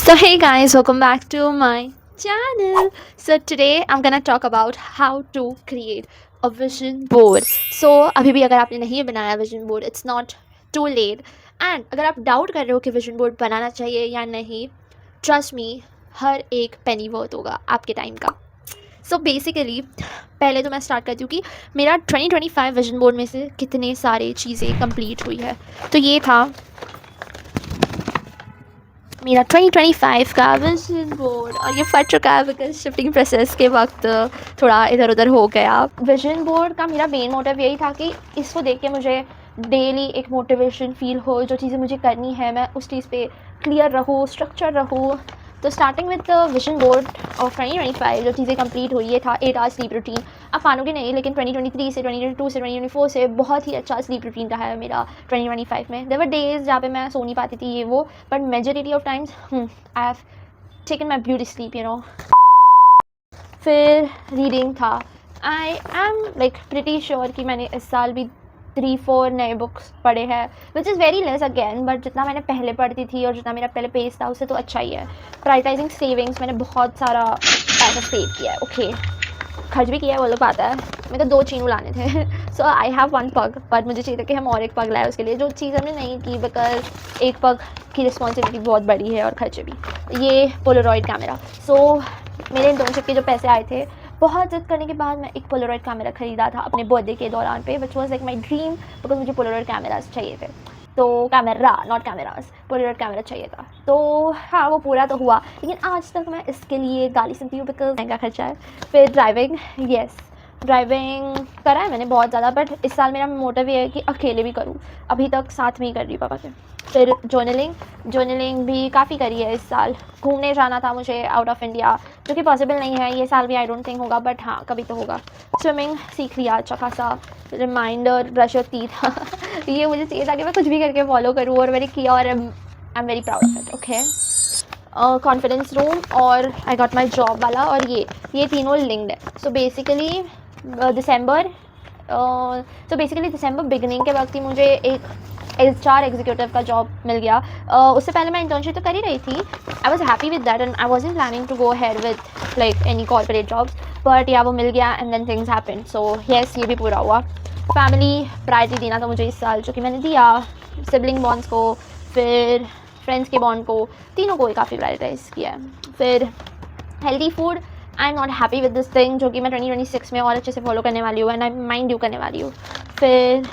So hey guys, welcome back to my channel. So today I'm gonna talk about how to create a vision board. So अभी भी अगर आपने नहीं बनाया vision board, it's not too late. And अगर आप doubt कर रहे हो कि vision board बनाना चाहिए या नहीं, trust me, हर एक penny worth होगा आपके टाइम का. सो बेसिकली पहले तो मैं स्टार्ट करती हूँ कि मेरा 2025 विजन बोर्ड में से कितने सारे चीज़ें कंप्लीट हुई है. तो ये था मेरा 2025 का विजन बोर्ड और ये फट चुका है बिकॉज शिफ्टिंग प्रोसेस के वक्त थोड़ा इधर उधर हो गया. विजन बोर्ड का मेरा मेन मोटिव यही था कि इसको देख के मुझे डेली एक मोटिवेशन फील हो, जो चीज़ें मुझे करनी है मैं उस चीज़ पे क्लियर रहूँ, स्ट्रक्चर रहूँ. तो starting with the vision board of 2025 जो चीज़ें कंप्लीट हुई, ये था 8 आवर्स स्लीप रूटीन. आप मानोगे नहीं, लेकिन 2023 से 2022 से 2024 से बहुत ही अच्छा स्लीप रूटीन रहा है मेरा 2025 में. देयर वर डेज जहाँ पे मैं सो नहीं पाती थी ये वो, but majority of times I have taken my beauty sleep you know. फिर रीडिंग था. I am like pretty sure कि मैंने इस साल भी 3-4 नए बुक्स पढ़े हैं, which is very less again, but जितना मैंने पहले पढ़ती थी और जितना मेरा पहले पेज था उससे तो अच्छा ही है. प्रायोरिटाइजिंग सेविंग्स, मैंने बहुत सारा पैसा सेव किया है. ओके, खर्च भी किया है, वो लोग पाता है. मेरे को 2 चीनू लाने थे. सो आई हैव 1 पग, बट मुझे चाहिए था कि हम और एक पग लाए उसके लिए, जो चीज़ हमने नहीं की बिकॉज एक पग की रिस्पॉन्सिबिलिटी बहुत बड़ी है और खर्चे भी. ये पोलरॉइड कैमरा. सो मेरे इंटर्नशिप के जो पैसे आए थे, बहुत जिद करने के बाद मैं एक पोलरॉइड कैमरा ख़रीदा था अपने बर्थडे के दौरान पे, which was like my dream because मुझे पोलरॉइड कैमराज चाहिए थे. तो camera not cameras, Polaroid camera चाहिए था. तो हाँ, वो पूरा तो हुआ, लेकिन आज तक मैं इसके लिए गाली सुनती हूँ बिकॉज महंगा खर्चा है. फिर ड्राइविंग, येस ड्राइविंग करा है मैंने बहुत ज़्यादा, बट इस साल मेरा मोटिव ये है कि अकेले भी करूँ. अभी तक साथ में ही कर रही हूँ पापा के. फिर जर्नलिंग भी काफ़ी करी है इस साल. घूमने जाना था मुझे आउट ऑफ इंडिया, जो कि पॉसिबल नहीं है ये साल भी, आई डोंट थिंक होगा, बट हाँ कभी तो होगा. स्विमिंग सीख लिया अच्छा खासा. रिमाइंडर ब्रश योर टीथ ये मुझे चाहिए था कि मैं कुछ भी करके फॉलो करूँ, और मैंने किया और I am very proud of it. Okay, confidence room और आई गॉट माई जॉब वाला, और ये तीनों लिंक्ड है. सो बेसिकली दिसंबर बिगनिंग के वक्त ही मुझे एक HR एग्जीक्यूटिव का जॉब मिल गया. उससे पहले मैं इंटर्नशिप तो कर ही रही थी. I was happy with that and I wasn't planning to go head with like any corporate jobs, but yeah वो मिल गया and then things happened. So yes, ये भी पूरा हुआ. फैमिली प्रायोरिटी देना था मुझे इस साल, जो कि मैंने दिया. सिबलिंग बॉन्ड्स को, फिर फ्रेंड्स के बॉन्ड को, तीनों को ही काफ़ी प्रायोरिटाइज किया है. फिर healthy food, I am not happy with this thing, जो कि मैं 2026 में और अच्छे से फॉलो करने वाली हूँ एंड आई माइंड यू करने वाली हूँ. फिर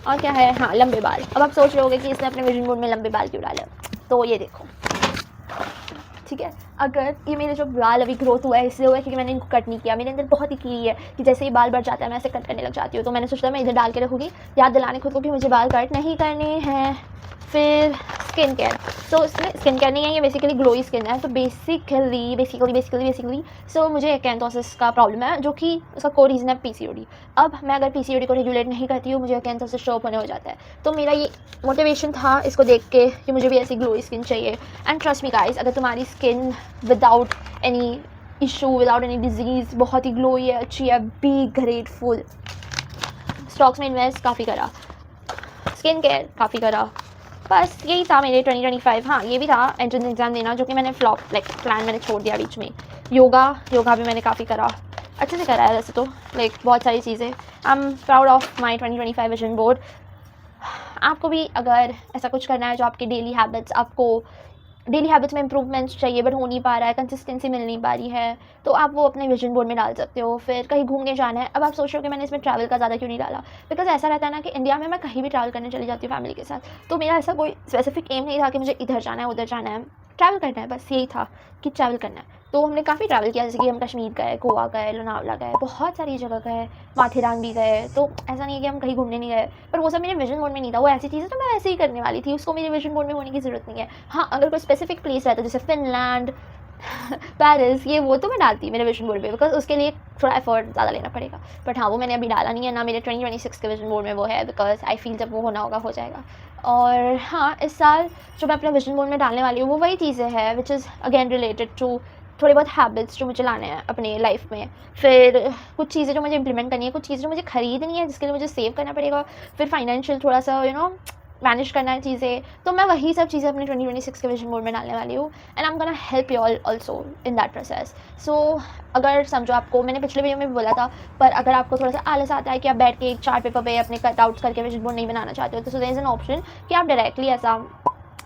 और क्या है, हाँ लंबे बाल. अब आप सोच रहे होगे कि इसने अपने विजन बोर्ड में लंबे बाल क्यों डाले, तो ये देखो. ठीक है, अगर ये मेरे जो बाल अभी ग्रोथ हुआ है इसलिए हुआ है क्योंकि मैंने इनको कट नहीं किया. मेरे अंदर बहुत ही की है कि जैसे ही बाल बढ़ जाता है मैं ऐसे कट करने लग जाती हूँ. तो मैंने सोचा मैं इधर डाल के रखूँगी, याद दिलाने खुद को कि मुझे बाल कट नहीं करने हैं. फिर स्किन केयर. तो इसमें स्किन केयर नहीं है, ये बेसिकली ग्लोई स्किन है. तो बेसिकली सो मुझे एक्नेथोसिस का प्रॉब्लम है, जो कि उसका कोर रीज़न है PCOD. अब मैं अगर PCOD को रेगुलेट नहीं करती हूँ, मुझे एक्नेथोसिस शो अप होने हो जाता है. तो मेरा ये मोटिवेशन था इसको देख के कि मुझे भी ऐसी ग्लोई स्किन चाहिए. एंड ट्रस्ट मी गाइस, अगर तुम्हारी skin without any issue, without any disease बहुत ही ग्लोई है, अच्छी है, बी ग्रेटफुल. स्टॉक्स में इन्वेस्ट काफ़ी करा, स्किन केयर काफ़ी करा. बस यही था मेरे 2025. हाँ, ये भी था एंट्रेंस एग्ज़ाम देना, जो कि मैंने फ्लॉप लाइक प्लान मैंने छोड़ दिया बीच में. योगा भी मैंने काफ़ी करा, अच्छे से करा है वैसे तो, लाइक बहुत सारी चीज़ें. I am proud of my 2025 vision board. आपको भी अगर ऐसा कुछ करना है जो आपके डेली हैबिट्स में इंप्रूवमेंट्स चाहिए बट हो नहीं पा रहा है, कंसिस्टेंसी मिल नहीं पा रही है, तो आप वो अपने विजन बोर्ड में डाल सकते हो. फिर कहीं घूमने जाना है. अब आप सोच रहे हो कि मैंने इसमें ट्रैवल का ज़्यादा क्यों नहीं डाला, बिकॉज ऐसा रहता है ना कि इंडिया में मैं कहीं भी ट्रैवल करने चली जाती हूँ फैमिली के साथ. तो मेरा ऐसा कोई स्पेसिफिक एम नहीं था कि मुझे इधर जाना है उधर जाना है, ट्रैवल करना है, बस यही था कि ट्रैवल करना है. तो हमने काफ़ी ट्रैवल किया, जैसे कि हम कश्मीर गए, गोवा गए, लोनावला गए, बहुत सारी जगह गए, माथेरान भी गए. तो ऐसा नहीं है कि हम कहीं घूमने नहीं गए, पर वो सब मेरे विजन बोर्ड में नहीं था. वो ऐसी चीज़ है तो मैं ऐसे ही करने वाली थी, उसको मेरे विजन बोर्ड में होने की ज़रूरत नहीं है. हाँ, अगर कोई स्पेसिफिक प्लेस रहता जैसे फिनलैंड, पेरिस, ये वो तो मैं डालती मेरे विजन बोर्ड पे, बिकॉज उसके लिए थोड़ा एफर्ट ज़्यादा लेना पड़ेगा. बट हाँ, वो मैंने अभी डाला नहीं है, ना मेरे 2026 के विजन बोर्ड में वो है, बिकॉज आई फील जब वो होना होगा हो जाएगा. और हाँ, इस साल जो मैं अपने विजन बोर्ड में डालने वाली हूँ वो वही चीज़ें हैं which is again related to थोड़े बहुत हैबिट्स जो मुझे लाने हैं अपने लाइफ में. फिर कुछ चीज़ें जो मुझे इंप्लीमेंट करनी है, कुछ चीज़ें जो मुझे ख़रीदनी है जिसके लिए मुझे सेव करना पड़ेगा. फिर फाइनेंशियल थोड़ा सा मैनेज करना है चीज़ें, तो मैं वही सब चीज़ें अपने 2026 के विजन बोर्ड में डालने वाली हूँ and I am gonna help you all also in that process. So अगर समझो आपको, मैंने पिछले वीडियो में भी बोला था, पर अगर आपको थोड़ा सा आलस आता है कि आप बैठ के एक चार्ट पेपर पे अपने कटआउट्स करके विजन बोर्ड नहीं बनाना चाहते हो, तो so there is an option कि आप डायरेक्टली ऐसा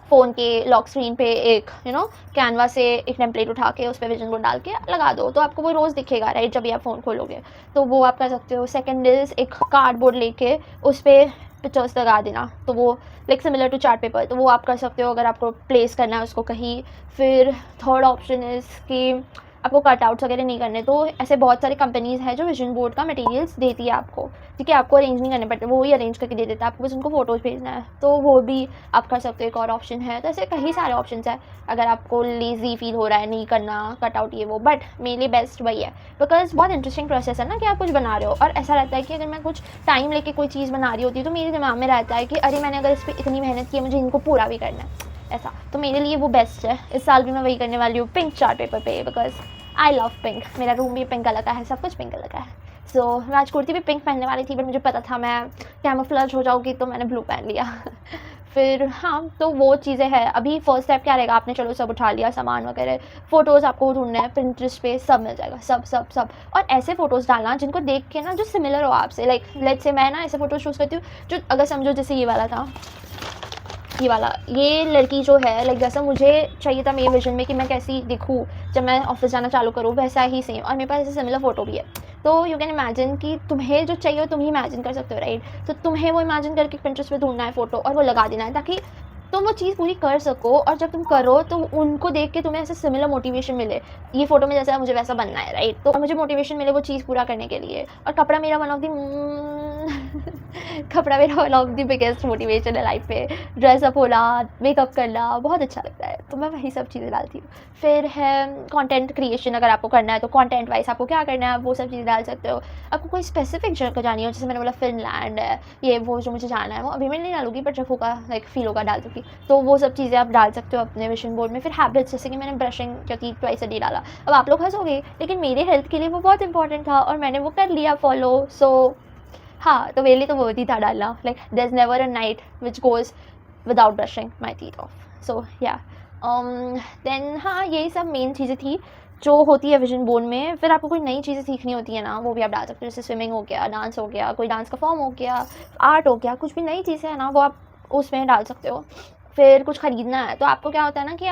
फ़ोन के लॉक स्क्रीन पे एक कैनवा से एक टेम्पलेट उठा के उस पर विजन बोर्ड डाल के लगा दो, तो आपको वो रोज़ दिखेगा, राइट, जब भी आप फ़ोन खोलोगे, तो वो आप कर सकते हो। सेकंड इज़ एक कार्डबोर्ड लेके उस पर पिक्चर्स लगा देना, तो वो like similar to chart paper, तो वो आप कर सकते हो अगर आपको प्लेस करना है उसको कहीं। फिर थर्ड ऑप्शन इज़ कि आपको कटआउट्स वगैरह नहीं करने, तो ऐसे बहुत सारी कंपनीज़ हैं जो विजन बोर्ड का मटेरियल्स देती है आपको, ठीक है, आपको अरेंज नहीं करने पड़ते, वो ही अरेंज करके दे देता है, आपको बस उनको फ़ोटोज़ भेजना है, तो वो भी आप कर सकते हो, एक और ऑप्शन है। तो ऐसे कई सारे ऑप्शंस हैं अगर आपको लेज़ी फील हो रहा है नहीं करना कटआउट ये वो, बट मेरे लिए बेस्ट वही है, बिकॉज बहुत इंटरेस्टिंग प्रोसेस है ना कि आप कुछ बना रहे हो, और ऐसा रहता है कि अगर मैं कुछ टाइम लेके कोई चीज़ बना रही होती है तो मेरे दिमाग में रहता है कि अरे मैंने अगर इस पर इतनी मेहनत की है, मुझे इनको पूरा भी करना है, ऐसा, तो मेरे लिए वो बेस्ट है। इस साल भी मैं वही करने वाली हूँ, पिंक चार्ट पेपर पे, बिकॉज आई लव पिंक, मेरा रूम भी पिंक कलर का है, सब कुछ पिंक कलर का है। सो मैं आज कुर्ती भी पिंक पहनने वाली थी, बट मुझे पता था मैं कैमोफ्लेज हो जाऊँगी, तो मैंने ब्लू पहन लिया। फिर हाँ, तो वो चीज़ें हैं। अभी फर्स्ट स्टेप क्या रहेगा, आपने चलो सब उठा लिया सामान वगैरह, फ़ोटोज़ आपको ढूंढना है, पिंटरेस्ट पे सब मिल जाएगा, सब सब सब, और ऐसे फ़ोटोज़ डालना जिनको देख के ना जो सिमिलर हो आपसे, लाइक लेट्स से मैं ना ऐसे फ़ोटोज़ चूज़ करती हूँ जो, अगर समझो जैसे ये वाला था, ये वाला, ये लड़की जो है लाइक जैसा मुझे चाहिए था मेरे विजन में कि मैं कैसी दिखूँ जब मैं ऑफिस जाना चालू करूँ, वैसा ही सेम, और मेरे पास ऐसे सिमिलर फ़ोटो भी है। तो यू कैन इमेजिन कि तुम्हें जो चाहिए हो तुम ही इमेजिन कर सकते हो, राइट, तो तुम्हें वो इमेजिन करके पिंटरेस्ट पे ढूंढना है फ़ोटो और वो लगा देना है, ताकि तुम वो चीज़ पूरी कर सको, और जब तुम करो तो उनको देख के तुम्हें ऐसे सिमिलर मोटिवेशन मिले, ये फ़ोटो में जैसा मुझे वैसा बनना है, राइट, तो मुझे मोटिवेशन मिले वो चीज़ पूरा करने के लिए। और कपड़ा मेरा वन ऑफ द कपड़ा मेरा one of the biggest motivation है लाइफ पे, ड्रेसअप होना, मेकअप करना बहुत अच्छा लगता है, तो मैं वही सब चीज़ें डालती हूँ। फिर है कंटेंट क्रिएशन, अगर आपको करना है तो कंटेंट वाइज आपको क्या करना है आप वो सब चीज़ें डाल सकते हो। आपको कोई स्पेसिफिक जगह जानी हो, जैसे मैंने बोला फिनलैंड है, ये वो जो मुझे जाना है, वो अभी मैं नहीं डालूंगी, बट जब होगा लाइक फील होगा डाल दूँगी, तो वो सब चीज़ें आप डाल सकते हो अपने विजन बोर्ड में। फिर हैबिट्स, जैसे कि मैंने ब्रशिंग जो थी ट्वाइस अ डे डाला, अब आप लोग हंसोगे लेकिन मेरे हेल्थ के लिए वो बहुत इंपॉर्टेंट था और मैंने वो कर लिया फॉलो। सो हाँ, तो मेरे लिए तो वो ही था डालना, like there is never a night which goes without brushing my teeth off. So yeah then हाँ, यही सब मेन चीज़ें थी जो होती है विजन बोर्ड में। फिर आपको कोई नई चीज़ें सीखनी होती है ना, वो भी आप डाल सकते हो, जैसे स्विमिंग हो गया, डांस हो गया, कोई डांस का फॉर्म हो गया, आर्ट हो गया, कुछ भी नई चीज़ें हैं ना वो आप उसमें डाल सकते हो। फिर कुछ ख़रीदना है तो आपको क्या होता है ना कि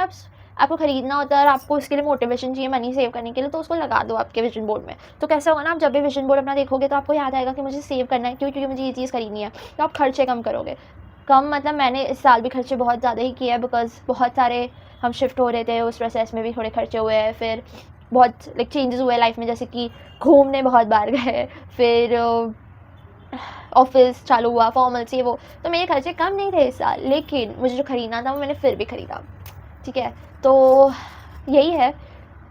आपको ख़रीदना होता है और आपको उसके लिए मोटिवेशन चाहिए मनी सेव करने के लिए, तो उसको लगा दो आपके विजन बोर्ड में। तो कैसा होगा ना, आप जब भी विजन बोर्ड अपना देखोगे तो आपको याद आएगा कि मुझे सेव करना है, क्योंकि मुझे ये चीज़ खरीदनी है, तो आप खर्चे कम करोगे। कम मतलब मैंने इस साल भी खर्चे बहुत ज़्यादा ही किए हैं, बिकॉज़ बहुत सारे हम शिफ्ट हो रहे थे, उस प्रोसेस में भी थोड़े खर्चे हुए हैं। फिर बहुत लाइक चेंजेस हुए लाइफ में, जैसे कि घूमने बहुत बार गए, फिर ऑफिस चालू हुआ, फॉर्मल्स ये वो, तो मेरे खर्चे कम नहीं थे इस साल, लेकिन मुझे जो ख़रीदना था वो मैंने फिर भी ख़रीदा, ठीक है। तो यही है,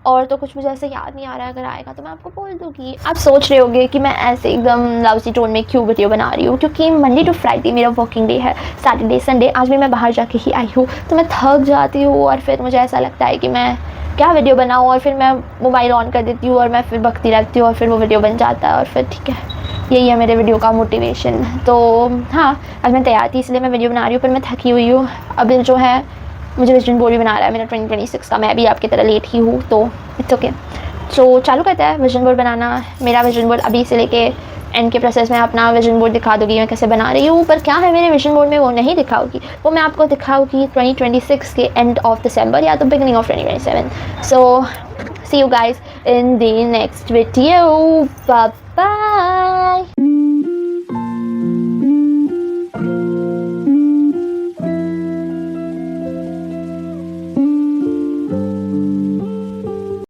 और तो कुछ मुझे ऐसे याद नहीं आ रहा है, अगर आएगा तो मैं आपको बोल दूँगी। आप सोच रहे होगे कि मैं ऐसे एकदम लाउसी टोन में क्यों वीडियो बना रही हूँ, क्योंकि मंडे टू फ्राइडे मेरा वर्किंग डे है, सैटरडे संडे आज भी मैं बाहर जाके ही आई हूँ, तो मैं थक जाती हूँ और फिर मुझे ऐसा लगता है कि मैं क्या वीडियो बनाऊँ, और फिर मैं मोबाइल ऑन कर देती हूँ और मैं फिर बकती रहती हूँ और फिर वो वीडियो बन जाता है, और फिर ठीक है, यही है मेरे वीडियो का मोटिवेशन। तो हाँ, आज मैं तैयार थी इसलिए मैं वीडियो बना रही हूँ, पर मैं थकी हुई हूँ। अभी जो है मुझे विजन बोर्ड भी बना रहा है मेरा 2026 का, मैं भी आपकी तरह लेट ही हूँ, तो इट्स ओके। सो चालू करता है विजन बोर्ड बनाना। मेरा विजन बोर्ड अभी से लेके एंड के प्रोसेस में अपना विजन बोर्ड दिखा दूँगी मैं कैसे बना रही हूँ, पर क्या है मेरे विजन बोर्ड में वो नहीं दिखाऊँगी, वो मैं आपको दिखाऊँगी 2026 के एंड ऑफ दिसंबर या तो beginning of 2027। So see you guys in the next video, bye bye.